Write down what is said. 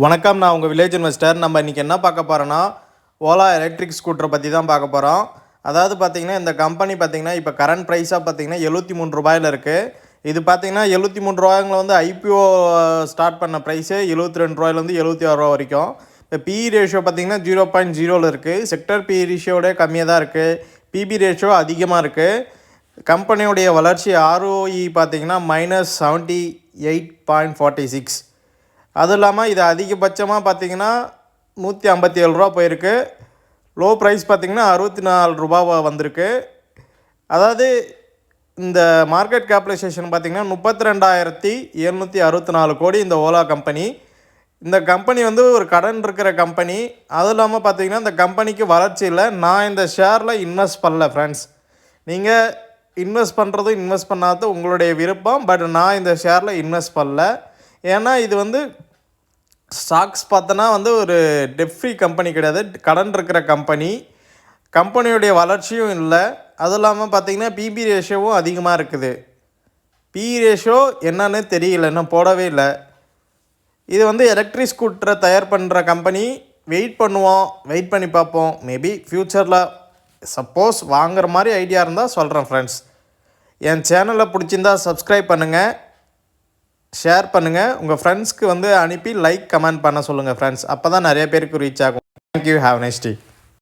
வணக்கம், நான் உங்கள் வில்லேஜ் இன்வெஸ்டர். நம்ம இன்றைக்கி என்ன பார்க்க போகிறோன்னா, ஓலா எலக்ட்ரிக் ஸ்கூட்டரை பற்றி தான் பார்க்க போகிறோம். அதாவது பார்த்திங்கன்னா, இந்த கம்பெனி பார்த்திங்கன்னா இப்போ கரண்ட் ப்ரைஸாக பார்த்திங்கன்னா ₹73 இருக்குது. இது பார்த்திங்கன்னா ₹73 வந்து ஐபிஓ ஸ்டார்ட் பண்ண ப்ரைஸே ₹72 ₹76 வரைக்கும். இப்போ பிஇ ரேஷியோ பார்த்திங்கன்னா 0.0 இருக்குது. செக்டர் பிஇ ரேஷியோட கம்மியாக தான் இருக்குது. பிபி ரேஷியோ அதிகமாக இருக்குது. கம்பெனியுடைய வளர்ச்சி ROE பார்த்திங்கன்னா -78.46. அதுவும் இல்லாமல் இது அதிகபட்சமாக பார்த்திங்கன்னா ₹157 போயிருக்கு. லோ ப்ரைஸ் பார்த்திங்கன்னா ₹64 வந்திருக்கு. அதாவது இந்த மார்க்கெட் கேபிடலைசேஷன் பார்த்திங்கன்னா 32,764 கோடி இந்த ஓலா கம்பெனி. இந்த கம்பெனி வந்து ஒரு கடன் இருக்கிற கம்பெனி. அதுவும் இல்லாமல் பார்த்திங்கன்னா இந்த கம்பெனிக்கு வளர்ச்சி இல்லை. நான் இந்த ஷேரில் இன்வெஸ்ட் பண்ணல ஃப்ரெண்ட்ஸ். நீங்கள் இன்வெஸ்ட் பண்ணுறதும் இன்வெஸ்ட் பண்ணாதது உங்களுடைய விருப்பம். பட் நான் இந்த ஷேரில் இன்வெஸ்ட் பண்ணல. ஏன்னா இது வந்து ஸ்டாக்ஸ் பார்த்தோன்னா வந்து ஒரு டெட் ஃப்ரீ கம்பெனி கிடையாது, கடன் இருக்கிற கம்பெனி. கம்பெனியுடைய வளர்ச்சியும் இல்லை. அதுவும் இல்லாமல் பார்த்திங்கன்னா பிபி ரேஷியோவும் அதிகமாக இருக்குது. பிஇ ரேஷியோ என்னன்னு தெரியல, இன்னும் போடவே இல்லை. இது வந்து எலக்ட்ரிக் ஸ்கூட்டரை தயார் பண்ணுற கம்பெனி. வெயிட் பண்ணுவோம், வெயிட் பண்ணி பார்ப்போம். மேபி ஃப்யூச்சரில் சப்போஸ் வாங்குற மாதிரி ஐடியா இருந்தால் சொல்கிறேன் ஃப்ரெண்ட்ஸ். என் சேனலை பிடிச்சிருந்தா சப்ஸ்கிரைப் பண்ணுங்கள், ஷேர் பண்ணுங்கள், உங்கள் ஃப்ரெண்ட்ஸ்க்கு வந்து அனுப்பி லைக் கமெண்ட் பண்ண சொல்லுங்கள் ஃப்ரெண்ட்ஸ். அப்போ தான் நிறைய பேருக்கு ரீச் ஆகும். Thank you, have nice day.